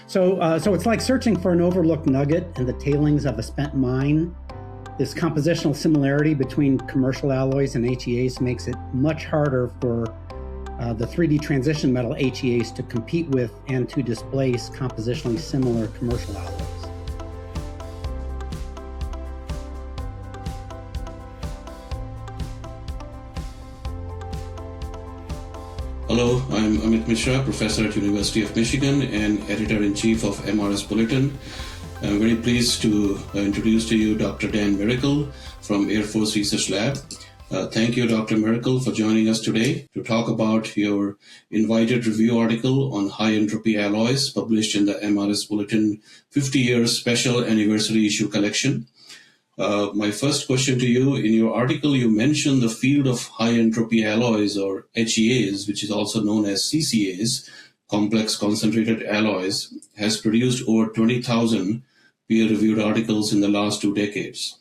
So it's like searching for an overlooked nugget in the tailings of a spent mine. This compositional similarity between commercial alloys and HEAs makes it much harder for the 3D transition metal HEAs to compete with and to displace compositionally similar commercial alloys. Hello, I'm Amit Misra, professor at University of Michigan and editor-in-chief of MRS Bulletin. I'm very pleased to introduce to you Dr. Dan Miracle from Air Force Research Lab. Thank you, Dr. Miracle, for joining us today to talk about your invited review article on high entropy alloys published in the MRS Bulletin 50-year special anniversary issue collection. My first question to you, in your article, you mentioned the field of high entropy alloys, or HEAs, which is also known as CCAs, complex concentrated alloys, has produced over 20,000 peer-reviewed articles in the last 2 decades.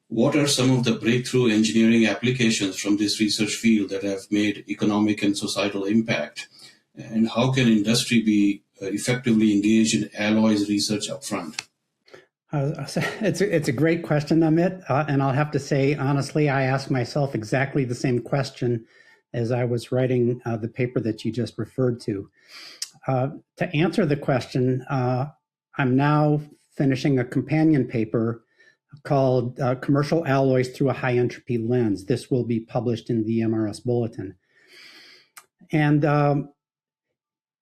What are some of the breakthrough engineering applications from this research field that have made economic and societal impact? And how can industry be effectively engaged in alloys research upfront? It's a great question, Amit, and I'll have to say, honestly, I asked myself exactly the same question as I was writing the paper that you just referred to. To answer the question, I'm now finishing a companion paper called Commercial Alloys Through a High Entropy Lens. This will be published in the MRS Bulletin. And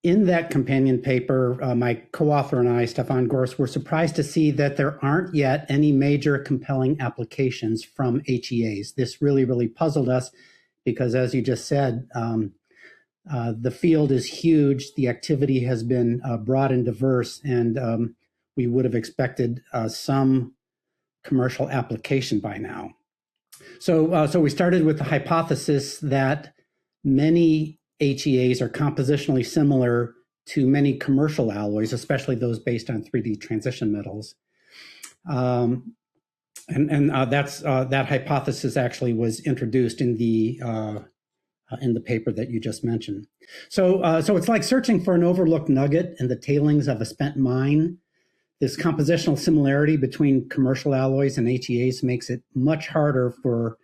in that companion paper, my co-author and I, Stefan Gors, were surprised to see that there aren't yet any major compelling applications from HEAs. This really puzzled us because, as you just said, the field is huge. The activity has been broad and diverse, and we would have expected some commercial application by now. So we started with the hypothesis that many HEAs are compositionally similar to many commercial alloys, especially those based on 3D transition metals. That hypothesis actually was introduced in the paper that you just mentioned. So it's like searching for an overlooked nugget in the tailings of a spent mine. This compositional similarity between commercial alloys and HEAs makes it much harder for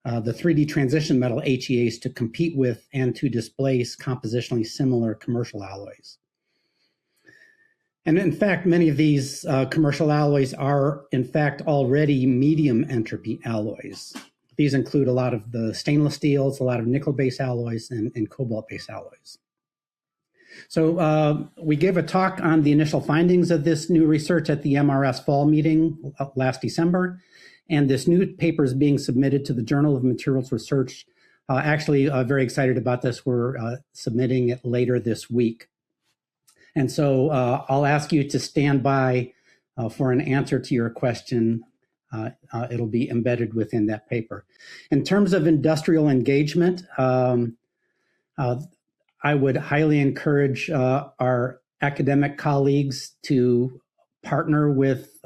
the 3D transition metal HEAs to compete with and to displace compositionally similar commercial alloys. And in fact, many of these commercial alloys are in fact already medium entropy alloys. These include a lot of the stainless steels, a lot of nickel-based alloys, and cobalt-based alloys. So we gave a talk on the initial findings of this new research at the MRS fall meeting last December. And this new paper is being submitted to the Journal of Materials Research. Actually, very excited about this. We're submitting it later this week. And so I'll ask you to stand by for an answer to your question. It'll be embedded within that paper. In terms of industrial engagement, I would highly encourage our academic colleagues to partner with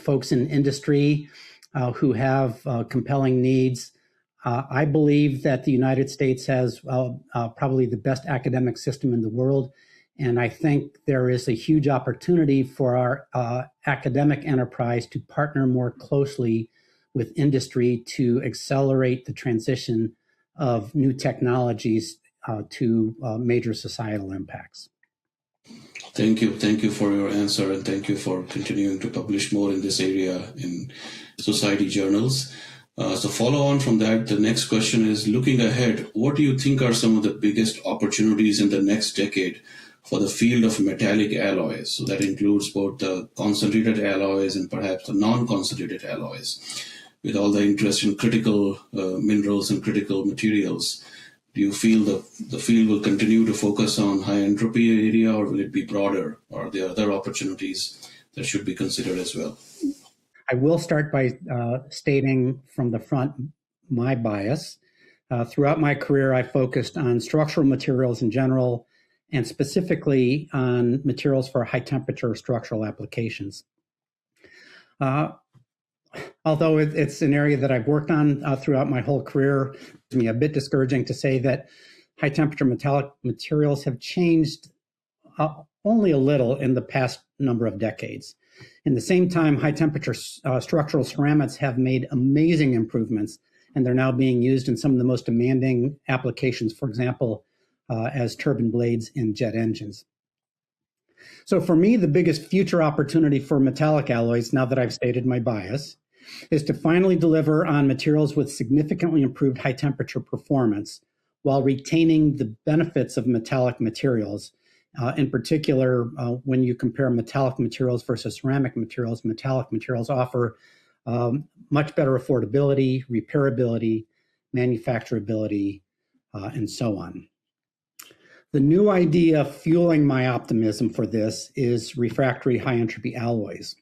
folks in industry who have compelling needs. I believe that the United States has probably the best academic system in the world, and I think there is a huge opportunity for our academic enterprise to partner more closely with industry to accelerate the transition of new technologies to major societal impacts. Thank you for your answer, and thank you for continuing to publish more in this area in society journals. So follow on from that, the next question is, looking ahead, what do you think are some of the biggest opportunities in the next decade for the field of metallic alloys? So that includes both the concentrated alloys and perhaps the non-concentrated alloys, with all the interest in critical minerals and critical materials. Do you feel the field will continue to focus on high entropy area, or will it be broader? Or are there other opportunities that should be considered as well? I will start by stating from the front my bias. Throughout my career, I focused on structural materials in general, and specifically on materials for high temperature structural applications. Although it's an area that I've worked on throughout my whole career, it's a bit discouraging to say that high temperature metallic materials have changed only a little in the past number of decades. In the same time, high temperature structural ceramics have made amazing improvements, and they're now being used in some of the most demanding applications, for example, as turbine blades in jet engines. So for me, the biggest future opportunity for metallic alloys, now that I've stated my bias, is to finally deliver on materials with significantly improved high temperature performance while retaining the benefits of metallic materials. In particular, when you compare metallic materials versus ceramic materials, metallic materials offer much better affordability, repairability, manufacturability, and so on. The new idea fueling my optimism for this is refractory high entropy alloys.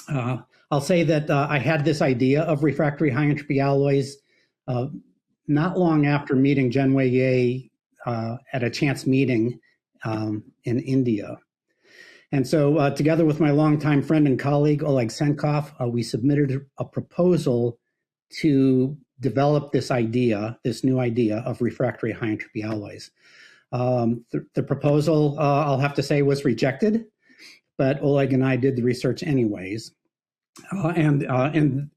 I'll say that I had this idea of refractory high entropy alloys not long after meeting Zhenwei Ye at a chance meeting in India. And so together with my longtime friend and colleague, Oleg Senkov, we submitted a proposal to develop this idea, this new idea of refractory high entropy alloys. The proposal, I'll have to say, was rejected, but Oleg and I did the research anyways. And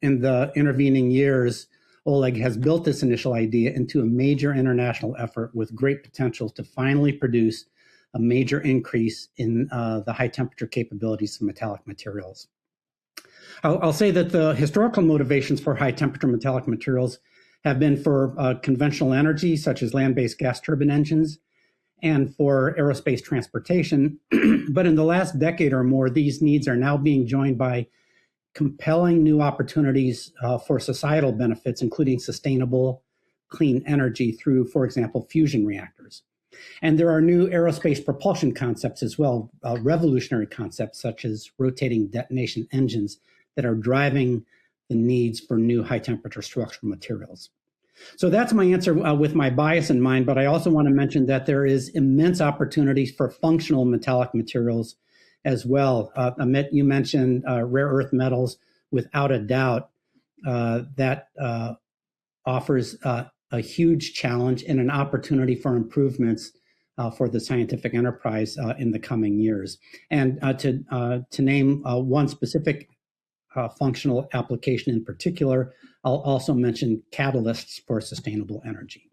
in the intervening years, Oleg has built this initial idea into a major international effort with great potential to finally produce a major increase in the high temperature capabilities of metallic materials. I'll say that the historical motivations for high temperature metallic materials have been for conventional energy, such as land-based gas turbine engines, and for aerospace transportation. But in the last decade or more, these needs are now being joined by compelling new opportunities for societal benefits, including sustainable, clean energy through, for example, fusion reactors. And there are new aerospace propulsion concepts as well, revolutionary concepts such as rotating detonation engines that are driving the needs for new high temperature structural materials. So that's my answer with my bias in mind, but I also want to mention that there is immense opportunities for functional metallic materials as well. Amit, you mentioned rare earth metals. Without a doubt, that offers a huge challenge and an opportunity for improvements for the scientific enterprise in the coming years. And to name one specific functional application in particular, I'll also mention catalysts for sustainable energy.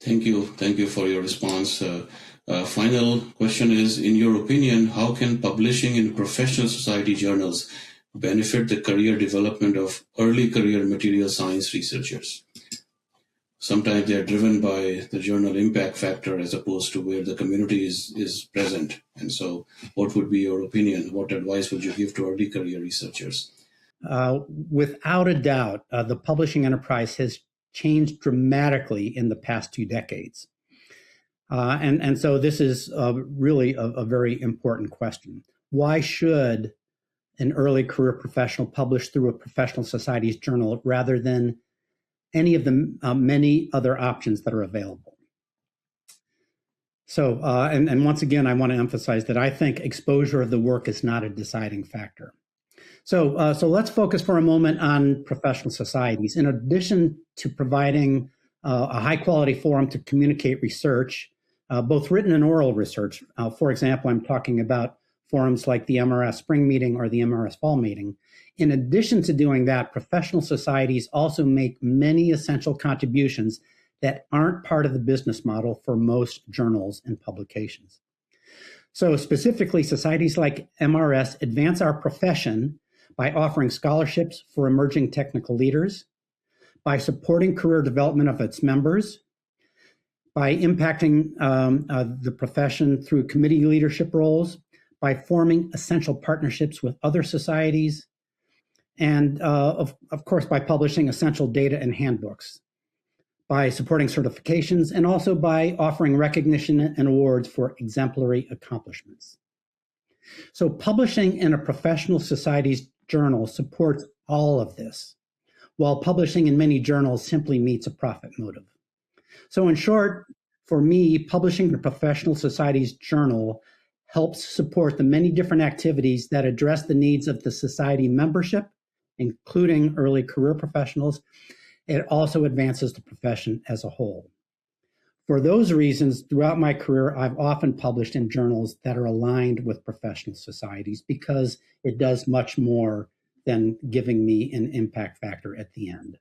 Thank you for your response. Final question is, in your opinion, how can publishing in professional society journals benefit the career development of early career material science researchers? Sometimes they're driven by the journal impact factor as opposed to where the community is present. And so what would be your opinion? What advice would you give to early career researchers? Without a doubt, the publishing enterprise has changed dramatically in the past 2 decades. And so this is really a very important question. Why should an early career professional publish through a professional society's journal rather than any of the many other options that are available? So, and once again, I want to emphasize that I think exposure of the work is not a deciding factor. So let's focus for a moment on professional societies. In addition to providing a high quality forum to communicate research, both written and oral research, for example, I'm talking about forums like the MRS Spring Meeting or the MRS Fall Meeting. In addition to doing that, professional societies also make many essential contributions that aren't part of the business model for most journals and publications. So specifically, societies like MRS advance our profession by offering scholarships for emerging technical leaders, by supporting career development of its members, by impacting the profession through committee leadership roles, by forming essential partnerships with other societies, and of course, by publishing essential data and handbooks, by supporting certifications, and also by offering recognition and awards for exemplary accomplishments. So publishing in a professional society's journal supports all of this, while publishing in many journals simply meets a profit motive. So in short, for me, publishing in a professional society's journal helps support the many different activities that address the needs of the society membership, including early career professionals. It also advances the profession as a whole. For those reasons, throughout my career, I've often published in journals that are aligned with professional societies because it does much more than giving me an impact factor at the end.